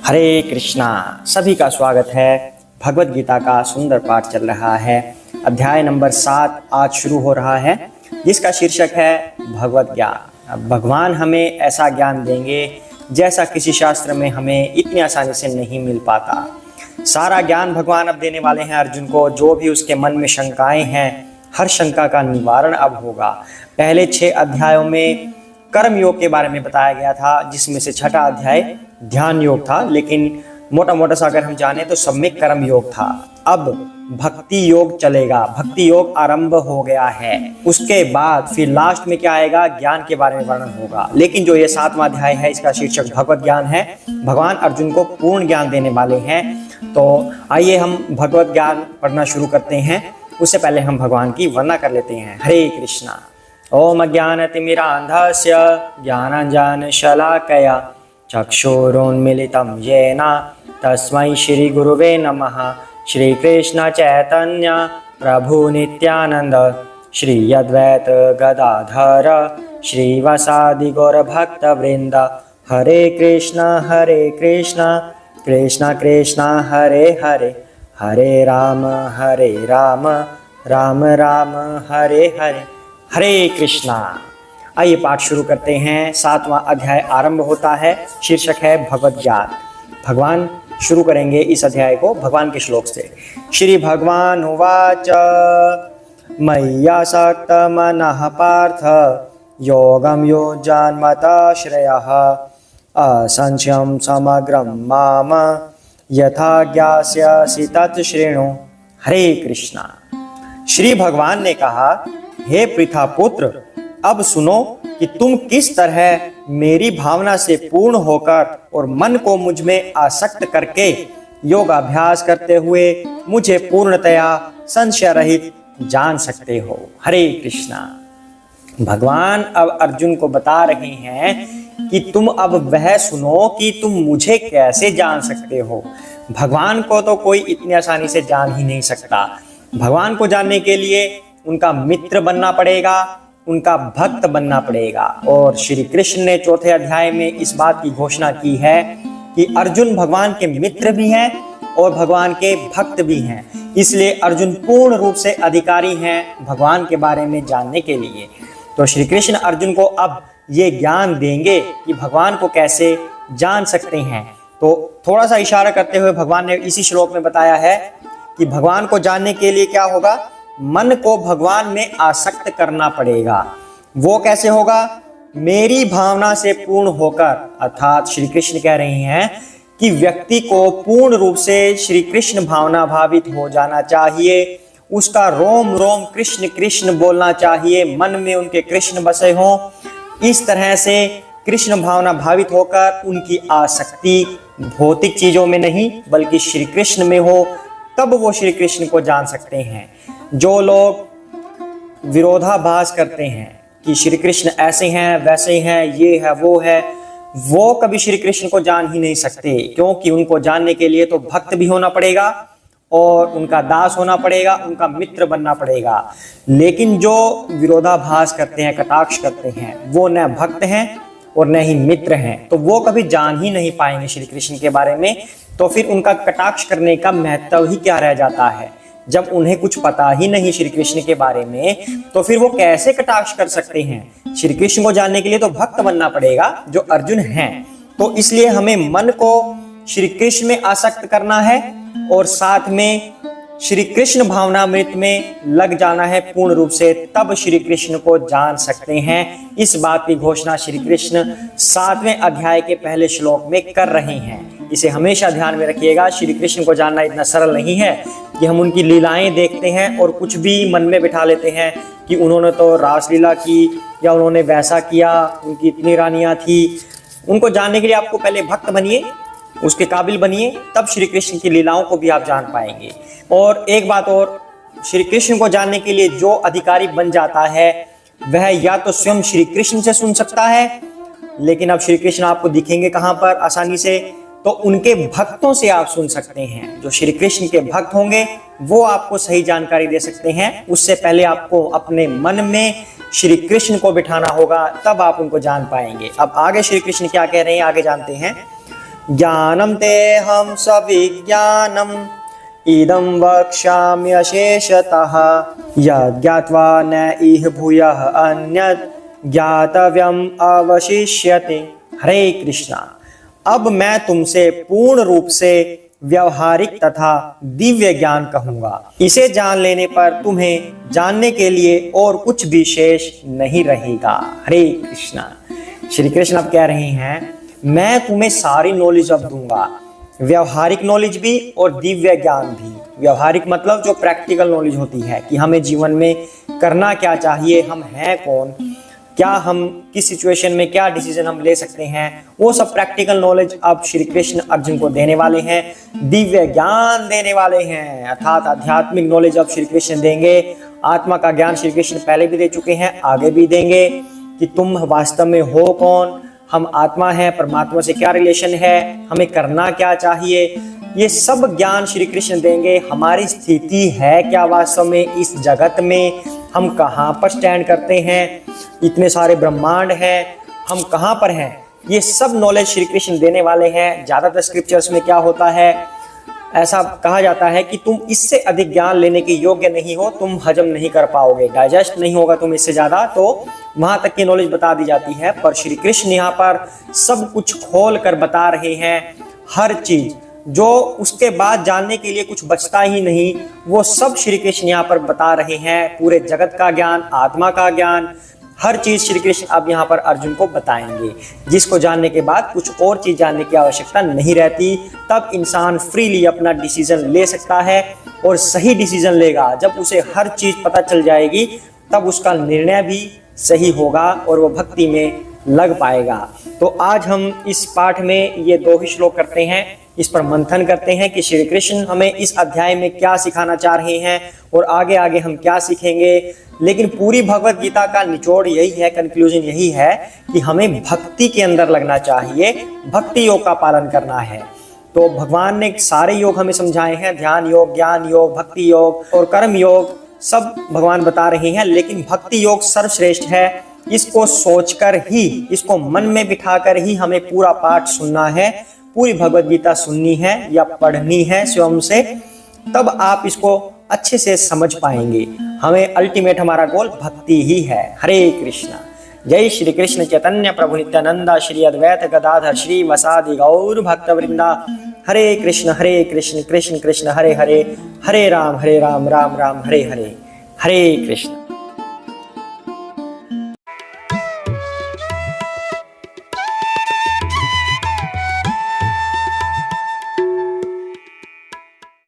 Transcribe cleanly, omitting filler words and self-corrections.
हरे कृष्णा। सभी का स्वागत है। भगवत गीता का सुंदर पाठ चल रहा है। अध्याय नंबर 7 आज शुरू हो रहा है, जिसका शीर्षक है भगवत ज्ञान। अब भगवान हमें ऐसा ज्ञान देंगे जैसा किसी शास्त्र में हमें इतनी आसानी से नहीं मिल पाता। सारा ज्ञान भगवान अब देने वाले हैं अर्जुन को। जो भी उसके मन में शंकाएं हैं, हर शंका का निवारण अब होगा। पहले 6 अध्यायों में कर्म योग के बारे में बताया गया था, जिसमें से 6वां अध्याय ध्यान योग था, लेकिन मोटा मोटा सा अगर हम जाने तो सब में कर्म योग था। अब भक्ति योग चलेगा, भक्ति योग आरंभ हो गया है। उसके बाद फिर लास्ट में क्या आएगा, ज्ञान के बारे में वर्णन होगा। लेकिन जो ये 7वां अध्याय है, इसका शीर्षक भगवत ज्ञान है। भगवान अर्जुन को पूर्ण ज्ञान देने वाले हैं। तो आइए हम भगवत ज्ञान पढ़ना शुरू करते हैं। उससे पहले हम भगवान की वंदना कर लेते हैं। हरे कृष्णा। ओम अज्ञानतिमिरान्धस्य ज्ञानाञ्जनशलाकया चक्षुरुन्मीलितं येन तस्मै श्रीगुरुवे नमः। श्रीकृष्ण चैतन्य प्रभु नित्यानंद श्री अद्वैत गदाधर श्रीवासादि गौरभक्तवृंद। हरे कृष्ण कृष्ण कृष्ण हरे हरे, हरे राम राम राम हरे हरे। हरे कृष्णा। आइए पाठ शुरू करते हैं। 7वां अध्याय आरंभ होता है। शीर्षक है भगवत ज्ञान। भगवान शुरू करेंगे इस अध्याय को भगवान के श्लोक से। श्री भगवान उवाच मय्यासक्त मनः पार्थ योगम युज्यान्मतः श्रेयः असंशयं समग्रं माम यथा ज्ञास्यसि तत् शृणु। हरे कृष्णा। श्री भगवान ने कहा, हे पृथा पुत्र, अब सुनो कि तुम किस तरह मेरी भावना से पूर्ण होकर और मन को मुझ में आसक्त करके योगाभ्यास करते हुए मुझे पूर्णतया संशय रहित जान सकते हो। हरे कृष्णा। भगवान अब अर्जुन को बता रहे हैं कि तुम अब वह सुनो कि तुम मुझे कैसे जान सकते हो। भगवान को तो कोई इतनी आसानी से जान ही नहीं सकता। भगवान को जानने के लिए उनका मित्र बनना पड़ेगा, उनका भक्त बनना पड़ेगा। और श्री कृष्ण ने 4थे अध्याय में इस बात की घोषणा की है कि अर्जुन भगवान के मित्र भी हैं और भगवान के भक्त भी हैं। इसलिए अर्जुन पूर्ण रूप से अधिकारी हैं भगवान के बारे में जानने के लिए। तो श्री कृष्ण अर्जुन को अब ये ज्ञान देंगे कि भगवान को कैसे जान सकते हैं। तो थोड़ा सा इशारा करते हुए भगवान ने इसी श्लोक में बताया है कि भगवान को जानने के लिए क्या होगा, मन को भगवान में आसक्त करना पड़ेगा। वो कैसे होगा, मेरी भावना से पूर्ण होकर। अर्थात श्री कृष्ण कह रहे हैं कि व्यक्ति को पूर्ण रूप से श्री कृष्ण भावना भावित हो जाना चाहिए। उसका रोम रोम कृष्ण कृष्ण बोलना चाहिए, मन में उनके कृष्ण बसे हों। इस तरह से कृष्ण भावना भावित होकर उनकी आसक्ति भौतिक चीजों में नहीं बल्कि श्री कृष्ण में हो, तब वो श्री कृष्ण को जान सकते हैं। जो लोग विरोधाभास करते हैं कि श्री कृष्ण ऐसे हैं वैसे हैं, ये है वो है, वो कभी श्री कृष्ण को जान ही नहीं सकते। क्योंकि उनको जानने के लिए तो भक्त भी होना पड़ेगा और उनका दास होना पड़ेगा, उनका मित्र बनना पड़ेगा। लेकिन जो विरोधाभास करते हैं, कटाक्ष करते हैं, वो न भक्त हैं और न ही मित्र हैं, तो वो कभी जान ही नहीं पाएंगे श्री कृष्ण के बारे में। तो फिर उनका कटाक्ष करने का महत्व ही क्या रह जाता है। जब उन्हें कुछ पता ही नहीं श्री कृष्ण के बारे में, तो फिर वो कैसे कटाक्ष कर सकते हैं। श्री कृष्ण को जानने के लिए तो भक्त बनना पड़ेगा, जो अर्जुन हैं। तो इसलिए हमें मन को श्री कृष्ण में आसक्त करना है और साथ में श्री कृष्ण भावनामृत में लग जाना है पूर्ण रूप से, तब श्री कृष्ण को जान सकते हैं। इस बात की घोषणा श्री कृष्ण 7वें अध्याय के पहले श्लोक में कर रहे हैं। इसे हमेशा ध्यान में रखिएगा। श्री कृष्ण को जानना इतना सरल नहीं है कि हम उनकी लीलाएं देखते हैं और कुछ भी मन में बिठा लेते हैं कि उन्होंने तो रासलीला की या उन्होंने वैसा किया, उनकी इतनी रानियां थी। उनको जानने के लिए आपको पहले भक्त बनिए, उसके काबिल बनिए, तब श्री कृष्ण की लीलाओं को भी आप जान पाएंगे। और एक बात और, श्री कृष्ण को जानने के लिए जो अधिकारी बन जाता है वह या तो स्वयं श्री कृष्ण से सुन सकता है, लेकिन अब श्री कृष्ण आपको दिखेंगे कहाँ पर आसानी से, तो उनके भक्तों से आप सुन सकते हैं। जो श्री कृष्ण के भक्त होंगे वो आपको सही जानकारी दे सकते हैं। उससे पहले आपको अपने मन में श्री कृष्ण को बिठाना होगा, तब आप उनको जान पाएंगे। अब आगे श्री कृष्ण क्या कह रहे हैं आगे जानते हैं। ज्ञानं तेऽहं सविज्ञानम् इदं वक्ष्याम्यशेषतः यज्ञात्वा न इह भूयः अन्यत् ज्ञातव्यम् अवशिष्यते। हरे कृष्णा। अब मैं तुमसे पूर्ण रूप से व्यवहारिक तथा दिव्य ज्ञान कहूंगा। इसे जान लेने पर तुम्हें जानने के लिए और कुछ भी शेष नहीं रहेगा। हरे कृष्णा। श्री कृष्ण अब कह रहे हैं मैं तुम्हें सारी नॉलेज अब दूंगा, व्यवहारिक नॉलेज भी और दिव्य ज्ञान भी। व्यवहारिक मतलब जो प्रैक्टिकल नॉलेज होती है कि हमें जीवन में करना क्या चाहिए, हम हैं कौन, क्या हम किस सिचुएशन में क्या डिसीजन हम ले सकते हैं, वो सब प्रैक्टिकल नॉलेज अब श्री कृष्ण अर्जुन को देने वाले हैं। दिव्य ज्ञान देने वाले हैं अर्थात आध्यात्मिक नॉलेज अब श्री कृष्ण देंगे। आत्मा का ज्ञान श्री कृष्ण पहले भी दे चुके हैं, आगे भी देंगे कि तुम वास्तव में हो कौन, हम आत्मा है, परमात्मा से क्या रिलेशन है, हमें करना क्या चाहिए, ये सब ज्ञान श्री कृष्ण देंगे। हमारी स्थिति है क्या वास्तव में इस जगत में, हम कहाँ पर स्टैंड करते हैं, इतने सारे ब्रह्मांड हैं, हम कहाँ पर हैं, ये सब नॉलेज श्री कृष्ण देने वाले हैं। ज़्यादातर स्क्रिप्चर्स में क्या होता है, ऐसा कहा जाता है कि तुम इससे अधिक ज्ञान लेने के योग्य नहीं हो, तुम हजम नहीं कर पाओगे, डाइजेस्ट नहीं होगा तुम इससे ज़्यादा, तो वहाँ तक की नॉलेज बता दी जाती है। पर श्री कृष्ण यहाँ पर सब कुछ खोल कर बता रहे हैं, हर चीज़ जो उसके बाद जानने के लिए कुछ बचता ही नहीं, वो सब श्री कृष्ण यहाँ पर बता रहे हैं। पूरे जगत का ज्ञान, आत्मा का ज्ञान, हर चीज श्री कृष्ण अब यहाँ पर अर्जुन को बताएंगे, जिसको जानने के बाद कुछ और चीज जानने की आवश्यकता नहीं रहती। तब इंसान फ्रीली अपना डिसीजन ले सकता है और सही डिसीजन लेगा। जब उसे हर चीज पता चल जाएगी तब उसका निर्णय भी सही होगा और वो भक्ति में लग पाएगा। तो आज हम इस पाठ में ये 2 ही श्लोक करते हैं, इस पर मंथन करते हैं कि श्री कृष्ण हमें इस अध्याय में क्या सिखाना चाह रहे हैं और आगे आगे हम क्या सीखेंगे। लेकिन पूरी भगवत गीता का निचोड़ यही है, कंक्लूजन यही है कि हमें भक्ति के अंदर लगना चाहिए, भक्ति योग का पालन करना है। तो भगवान ने सारे योग हमें समझाए हैं, ध्यान योग, ज्ञान योग, भक्ति योग और कर्म योग, सब भगवान बता रहे हैं। लेकिन भक्ति योग सर्वश्रेष्ठ है। इसको सोचकर ही, इसको मन में बिठाकर ही हमें पूरा पाठ सुनना है, पूरी भगवत गीता सुननी है या पढ़नी है स्वयं से, तब आप इसको अच्छे से समझ पाएंगे। हमें अल्टीमेट हमारा गोल भक्ति ही है। हरे कृष्णा। जय श्री कृष्ण चैतन्य प्रभु नित्यानंदा, श्री अद्वैत गदाधर श्री वसादि गौर भक्त वृंदा। हरे कृष्ण कृष्ण कृष्ण हरे हरे, हरे राम राम राम हरे हरे। हरे कृष्ण।